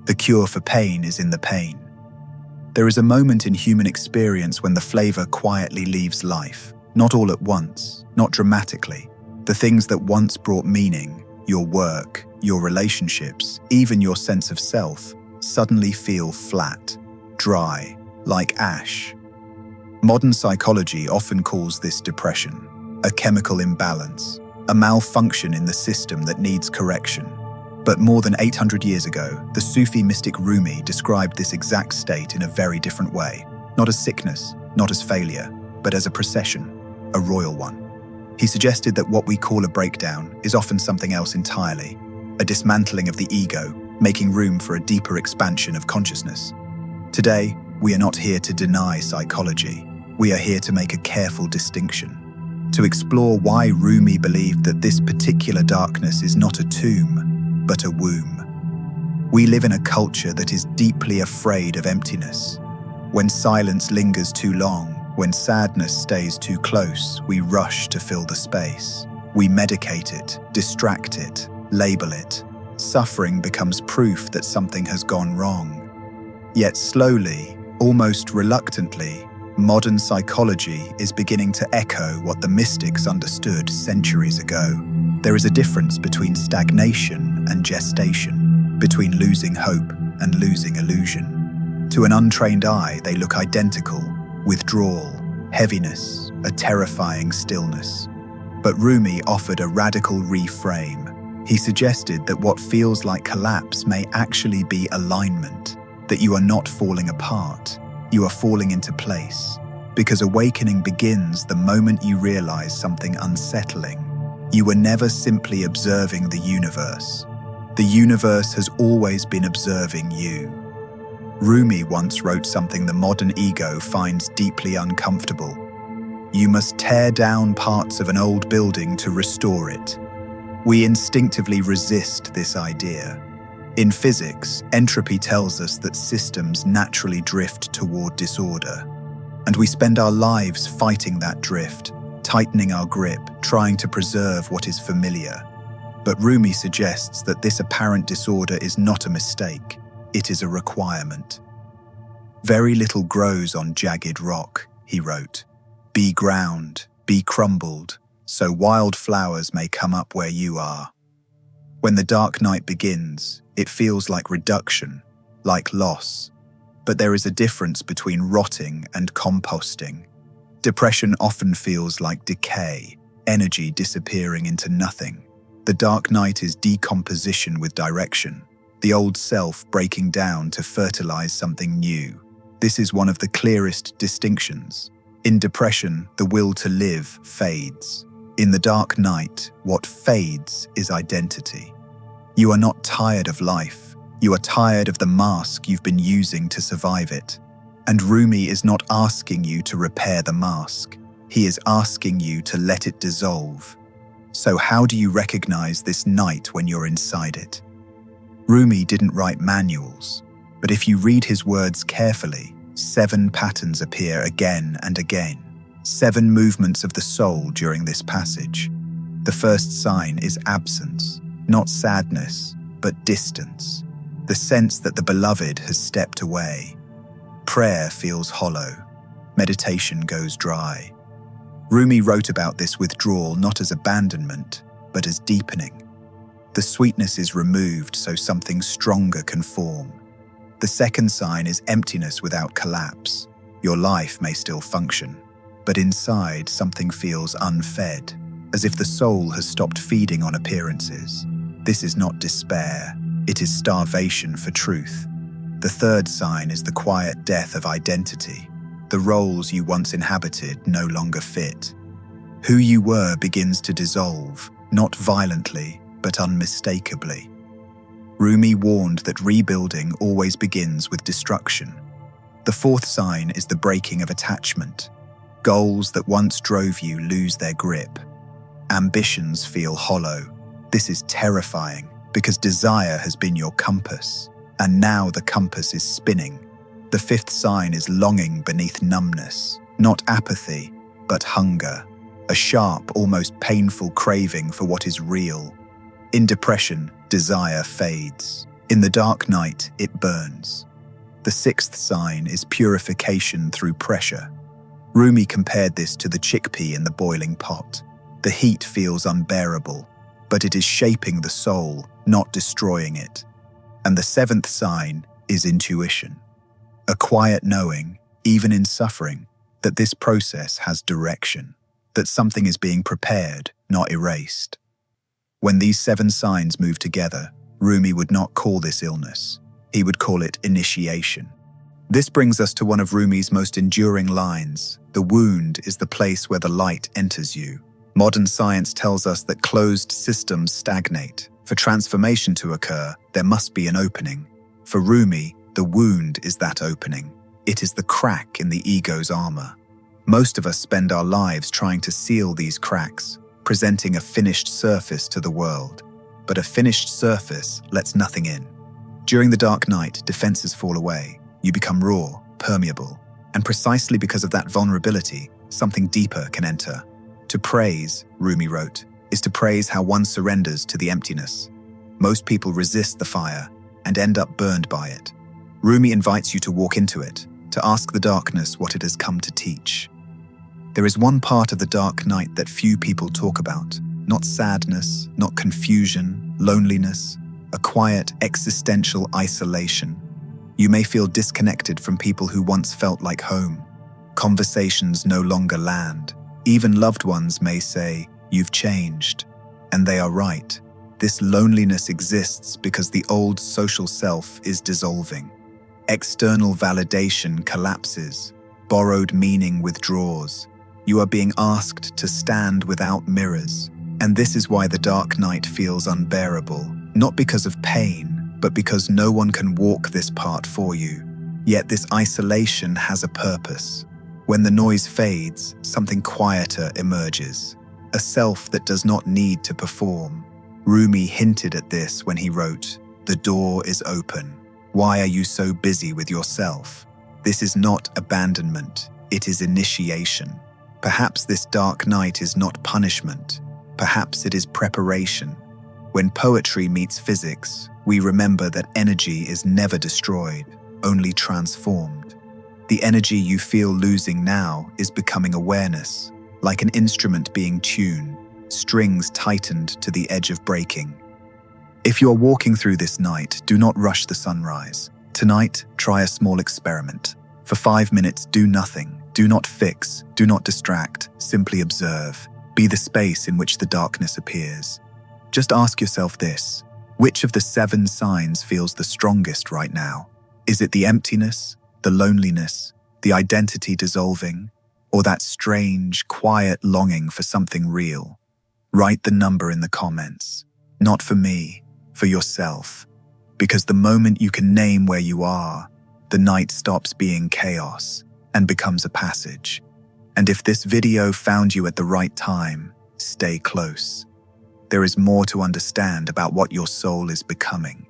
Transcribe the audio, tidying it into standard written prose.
The cure for pain is in the pain. There is a moment in human experience when the flavor quietly leaves life, not all at once, not dramatically. The things that once brought meaning, your work, your relationships, even your sense of self, suddenly feel flat, dry, like ash. Modern psychology often calls this depression, a chemical imbalance, a malfunction in the system that needs correction. But more than 800 years ago, the Sufi mystic Rumi described this exact state in a very different way, not as sickness, not as failure, but as a procession, a royal one. He suggested that what we call a breakdown is often something else entirely, a dismantling of the ego, making room for a deeper expansion of consciousness. Today, we are not here to deny psychology. We are here to make a careful distinction, to explore why Rumi believed that this particular darkness is not a tomb, but a womb. We live in a culture that is deeply afraid of emptiness. When silence lingers too long, when sadness stays too close, we rush to fill the space. We medicate it, distract it, label it. Suffering becomes proof that something has gone wrong. Yet slowly, almost reluctantly, modern psychology is beginning to echo what the mystics understood centuries ago. There is a difference between stagnation and gestation, between losing hope and losing illusion. To an untrained eye, they look identical: withdrawal, heaviness, a terrifying stillness. But Rumi offered a radical reframe. He suggested that what feels like collapse may actually be alignment, that you are not falling apart, you are falling into place. Because awakening begins the moment you realize something unsettling. You were never simply observing the universe. The universe has always been observing you. Rumi once wrote something the modern ego finds deeply uncomfortable. You must tear down parts of an old building to restore it. We instinctively resist this idea. In physics, entropy tells us that systems naturally drift toward disorder. And we spend our lives fighting that drift, tightening our grip, trying to preserve what is familiar. But Rumi suggests that this apparent disorder is not a mistake, it is a requirement. Very little grows on jagged rock, he wrote. Be ground, be crumbled, so wild flowers may come up where you are. When the dark night begins, it feels like reduction, like loss. But there is a difference between rotting and composting. Depression often feels like decay, energy disappearing into nothing. The dark night is decomposition with direction, the old self breaking down to fertilize something new. This is one of the clearest distinctions. In depression, the will to live fades. In the dark night, what fades is identity. You are not tired of life. You are tired of the mask you've been using to survive it. And Rumi is not asking you to repair the mask. He is asking you to let it dissolve. So how do you recognize this night when you're inside it? Rumi didn't write manuals, but if you read his words carefully, 7 patterns appear again and again. 7 movements of the soul during this passage. The first sign is absence, not sadness, but distance. The sense that the beloved has stepped away. Prayer feels hollow. Meditation goes dry. Rumi wrote about this withdrawal not as abandonment, but as deepening. The sweetness is removed so something stronger can form. The second sign is emptiness without collapse. Your life may still function, but inside something feels unfed, as if the soul has stopped feeding on appearances. This is not despair, it is starvation for truth. The third sign is the quiet death of identity. The roles you once inhabited no longer fit. Who you were begins to dissolve, not violently, but unmistakably. Rumi warned that rebuilding always begins with destruction. The fourth sign is the breaking of attachment. Goals that once drove you lose their grip. Ambitions feel hollow. This is terrifying because desire has been your compass, and now the compass is spinning. The fifth sign is longing beneath numbness, not apathy, but hunger, a sharp, almost painful craving for what is real. In depression, desire fades. In the dark night, it burns. The sixth sign is purification through pressure. Rumi compared this to the chickpea in the boiling pot. The heat feels unbearable, but it is shaping the soul, not destroying it. And the seventh sign is intuition. A quiet knowing, even in suffering, that this process has direction, that something is being prepared, not erased. When these 7 signs move together, Rumi would not call this illness. He would call it initiation. This brings us to one of Rumi's most enduring lines: "The wound is the place where the light enters you." Modern science tells us that closed systems stagnate. For transformation to occur, there must be an opening. For Rumi, the wound is that opening. It is the crack in the ego's armor. Most of us spend our lives trying to seal these cracks, presenting a finished surface to the world. But a finished surface lets nothing in. During the dark night, defenses fall away. You become raw, permeable. And precisely because of that vulnerability, something deeper can enter. To praise, Rumi wrote, is to praise how one surrenders to the emptiness. Most people resist the fire and end up burned by it. Rumi invites you to walk into it, to ask the darkness what it has come to teach. There is one part of the dark night that few people talk about. Not sadness, not confusion, loneliness, a quiet existential isolation. You may feel disconnected from people who once felt like home. Conversations no longer land. Even loved ones may say, "You've changed." And they are right. This loneliness exists because the old social self is dissolving. External validation collapses. Borrowed meaning withdraws. You are being asked to stand without mirrors. And this is why the dark night feels unbearable, not because of pain, but because no one can walk this part for you. Yet this isolation has a purpose. When the noise fades, something quieter emerges, a self that does not need to perform. Rumi hinted at this when he wrote, "The door is open. Why are you so busy with yourself?" This is not abandonment, it is initiation. Perhaps this dark night is not punishment. Perhaps it is preparation. When poetry meets physics, we remember that energy is never destroyed, only transformed. The energy you feel losing now is becoming awareness, like an instrument being tuned, strings tightened to the edge of breaking. If you are walking through this night, do not rush the sunrise. Tonight, try a small experiment. For 5 minutes, do nothing. Do not fix, do not distract, simply observe. Be the space in which the darkness appears. Just ask yourself this: which of the 7 signs feels the strongest right now? Is it the emptiness, the loneliness, the identity dissolving, or that strange, quiet longing for something real? Write the number in the comments. Not for me, for yourself. Because the moment you can name where you are, the night stops being chaos and becomes a passage. And if this video found you at the right time, stay close. There is more to understand about what your soul is becoming.